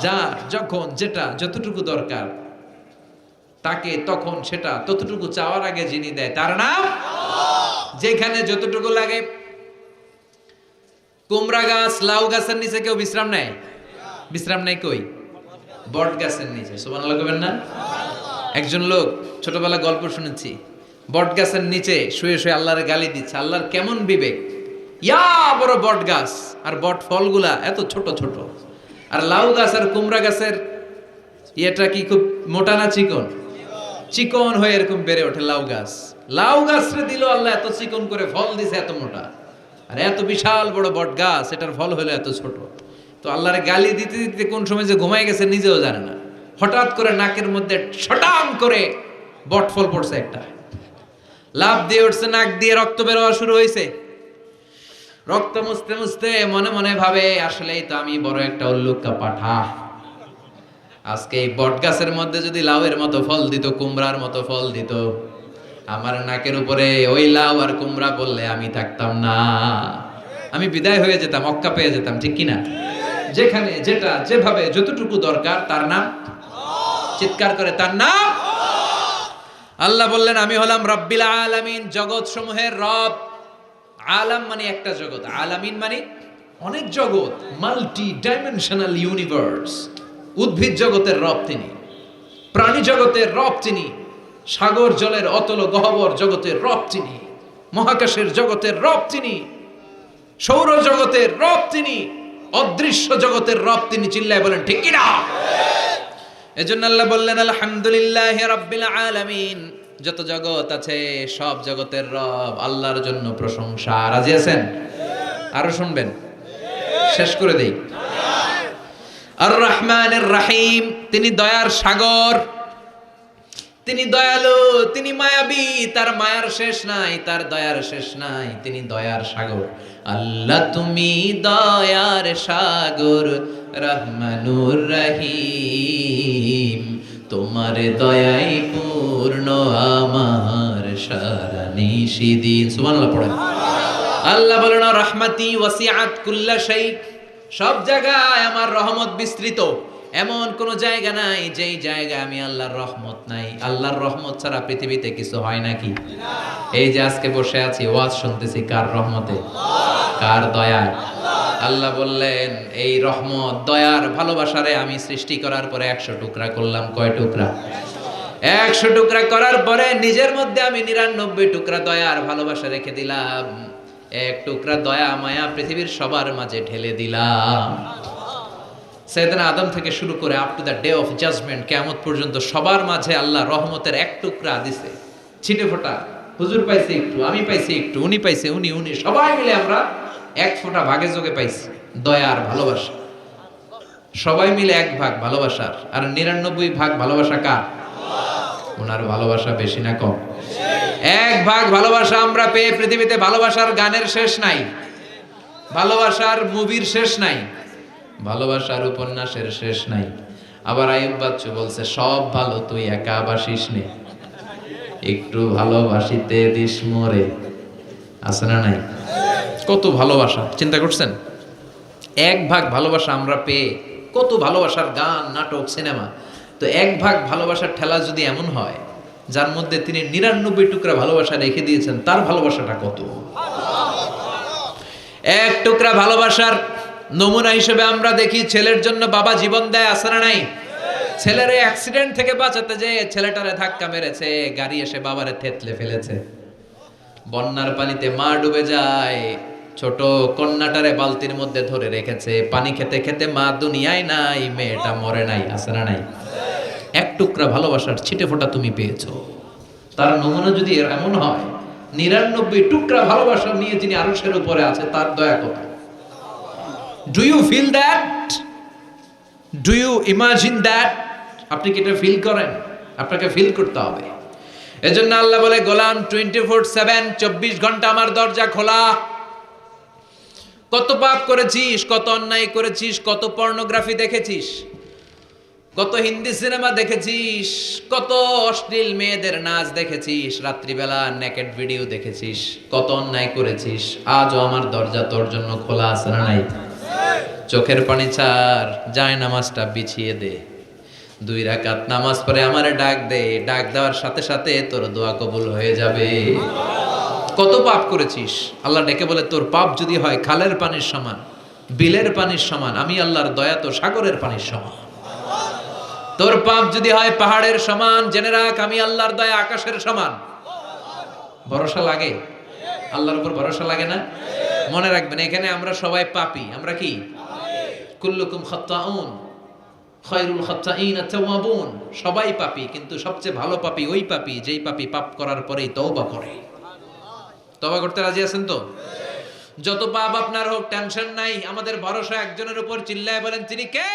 যার যখন যেটা যতটুকু দরকার তাকে তখন সেটা ততটুকু চাওয়ার আগে যিনি দেয় তার নাম যেখানে যতটুকু লাগে। কুমড়া গাছ লাউ গাছের নিচে কেউ বিশ্রাম নেয়? বিশ্রাম নেয় কই? বট গাছের নিচে। সুবহানাল্লাহ কইবেন না? একজন লোক ছোটবেলা গল্প শুনেছি, বট গাছের নিচে শুয়ে শুয়ে আল্লাহর গালি দিচ্ছে। আল্লাহর কেমন বিবেক, ইয়া বড় বট গাছ আর বট ফলগুলা এত ছোট ছোট, আর লাউ গাছ আর কুমড়া গাছের ইয়েটা কি খুব মোটা না চিকন? চিকন হয়ে এরকম বেড়ে ওঠে লাউ গাছ। লাউ গাছরে দিল আল্লাহ এত চিকন করে, ফল দিছে এত মোটা, আর এত বিশাল বড় বট গাছ এটার ফল হলো এত ছোট। তো আল্লাহর গালি দিতে দিতে কোন সময় যে ঘুমাই গেছে নিজেও জানে না। হঠাৎ করে নাকের মধ্যে ছটাম করে বট ফল পড়ছে একটা, লাভ দিয়ে উঠছে, নাক দিয়ে রক্ত বের হওয়া শুরু হয়েছে। রক্ত মুছতে মুছতে মনে মনে ভাবে আসলেই তো আমি বড় একটা উল্লুকা পাঠা। আজকে এই বট গাছের মধ্যে যদি লাউয়ের মতো ফল দিত, কুমড়ার মতো ফল দিত, আমার নাকের উপরে ওই লাউ আর কুমড়া বললে আমি থাকতাম না, আমি বিদায় হয়ে যেতাম, অক্কা পেয়ে যেতাম, ঠিক কিনা? যেখানে যেটা যেভাবে যতটুকু দরকার তার নাম, চিৎকার করে তার নাম। আল্লাহ বললেন আমি হলাম রব্বিল আলামিন, জগৎ সমূহের রব। আলাম মানে একটা জগৎ, আলামিন মানে অনেক জগৎ, মাল্টি ডাইমেনশনাল ইউনিভার্স। উদ্ভিদ জগতের রব তিনি, প্রাণী জগতের রব তিনি, সাগর জলের অতল গহ্বর জগতের রব তিনি, মহাকাশের জগতের রব তিনি, সৌর জগতের রব তিনি, অদৃশ্য জগতের রব তিনি। চিল্লায় বলেন ঠিক কিনা? এজন্য আল্লাহ বললেন আলহামদুলিল্লাহি রাব্বিল আলামিন, যত জগৎ আছে সব জগতের রব আল্লাহর জন্য প্রশংসা। রাজি আছেন? আরো শুনবেন? শেষ করে দেই। আর রহমানের রহিম, তিনি দয়ার সাগর, তিনি দয়ালু, তিনি মায়াবী, তার মায়ার শেষ নাই, তার দয়ার শেষ নাই, তিনি দয়ার সাগর। আল্লাহ তুমি দয়ার সাগর, রহমানুর রহিম, তোমার দয়াই পূর্ণ আমার সারা নিশিদিন। সুবহানাল্লাহ পড়েন। আল্লাহ বলেন রহমতি ওয়াসিআত কুল্লা শাই, সব জায়গায় আমার রহমত বিস্তৃত, এমন কোন জায়গা নাই যেই জায়গায় আমি আল্লাহর রহমত নাই। আল্লাহর রহমত ছাড়া পৃথিবীতে কিছু হয় নাকি? এই যে আজকে বসে আছি ওয়াজ শুনতেছি, কার রহমতে? কার দয়ায়? আল্লাহ বললেন এই রহমত দয়ার ভালোবাসারে আমি সৃষ্টি করার পরে 100 টুকরা করলাম। কয় টুকরা? 100 টুকরা করার পরে নিজের মধ্যে আমি 99 টুকরা দয়ার ভালোবাসা রেখে দিলাম। এক টুকরা দয়া মায়া পৃথিবীর সবার মাঝে ঢেলে দিলাম। সাইয়েদনা আদম থেকে শুরু করে up to the day of judgement, কিয়ামত পর্যন্ত সবার মাঝে আল্লাহ রহমতের এক টুকরা দিছে, ছিটে ফোঁটা। হুজুর পাইছে একটু, আমি পাইছি একটু, উনি পাইছে, উনি সবাই মিলে আমরা এক ফোঁটা ভাগে যোগে পাইছি দয়ার ভালোবাসা। সবাই মিলে এক ভাগ ভালোবাসার, আর 99 ভাগ ভালোবাসা কার? ওনার ভালোবাসা বেশি না কম? এক ভাগ ভালোবাসা আমরা পেয়ে পৃথিবীতে ভালোবাসার গানের শেষ নাই, ভালোবাসার মুভির শেষ নাই, ভালোবাসার উপন্যাসের শেষ নাই। আবার আইয়ুব বাচ্চু বলছে সব ভালো তুই একা বাসিস নে, একটু ভালোবাসিতে দিস মোরে। আছে না নাই? কত ভালোবাসা, চিন্তা করছেন? এক ভাগ ভালোবাসা আমরা পেয়ে কত ভালোবাসার গান, নাটক, সিনেমা। তো এক ভাগ ভালোবাসার ঠেলা যদি এমন হয় যার মধ্যে তিনি 99 টুকরা ভালোবাসা রেখে দিয়েছেন, তার ভালোবাসাটা কত? এক টুকরা ভালোবাসার নমুনা হিসেবে আমরা দেখি ছেলের জন্য বাবা জীবন দেয়, আছে না নাই? ছেলের অ্যাক্সিডেন্ট থেকে বাঁচাতে যে ছেলেটারে ধাক্কা মেরেছে, গাড়ি এসে বাবারে থেতলে ফেলেছে, বন্যার পানিতে মা ডুবে যায়, ছোট কন্যাটারে বালতির মধ্যে ধরে রেখেছে, পানি খেতে খেতে মা দুনিয়ায় নাই, মেয়েটা মরে নাই, আছে না নাই? এক টুকরা ভালোবাসার ছিটে ফোঁটা তুমি পেয়েছো। তার নমুনা যদি এমন হয়, 99 টুকরা ভালোবাসা নিয়ে যিনি আরশের উপরে আছে, তার দয়া কত? Do you feel that? Do you imagine that? আপনি কি এটা ফিল করেন? আপনাকে ফিল করতে হবে। এজন্য আল্লাহ বলে গোলাম 24/7, 24 ঘন্টা আমার দরজা খোলা। কত পাপ করেছিস, কত অন্যায় করেছিস, কত পর্নোগ্রাফি দেখেছিস, কত হিন্দি সিনেমা দেখেছিস, কত অশ্লীল মেয়েদের নাচ দেখেছিস, রাত্রিবেলা নেকেড ভিডিও দেখেছিস, কত অন্যায় করেছিস, আজও আমার দরজা তোর জন্য খোলা আছে না নাই? চোখের পানি ছাড়, যায় নামাজটা বিছিয়ে দে, 2 রাকাত নামাজ পড়ে আমারে ডাক দে, ডাক দেওয়ার সাথে সাথে তোর দোয়া কবুল হয়ে যাবে। কত পাপ করেছিস, আল্লাহ ডেকে বলে তোর পাপ যদি হয় খালের পানির সমান, বিলের পানির সমান, আমি আল্লাহর দয়া তো সাগরের পানির সমান। তোর পাপ যদি হয় পাহাড়ের সমান, জেনে রাখ আমি আল্লাহর দয়া আকাশের সমান। ভরসা লাগে আল্লাহর উপর, ভরসা লাগে না? মনে রাখবেন এখানে আমরা সবাই পাপী। আমরা কি? কুল্লুকুম খাত্তাউন খায়রুল খাত্তাইন আত-তাওয়াবুন। সবাই পাপী, কিন্তু সবচেয়ে ভালো পাপী ওই পাপী যেই পাপী পাপ করার পরেই তওবা করে। তওবা করতে রাজি আছেন তো? যত পাপ আপনার হোক টেনশন নাই, আমাদের ভরসা একজনের উপর, চিল্লায় বলেন তিনি কে?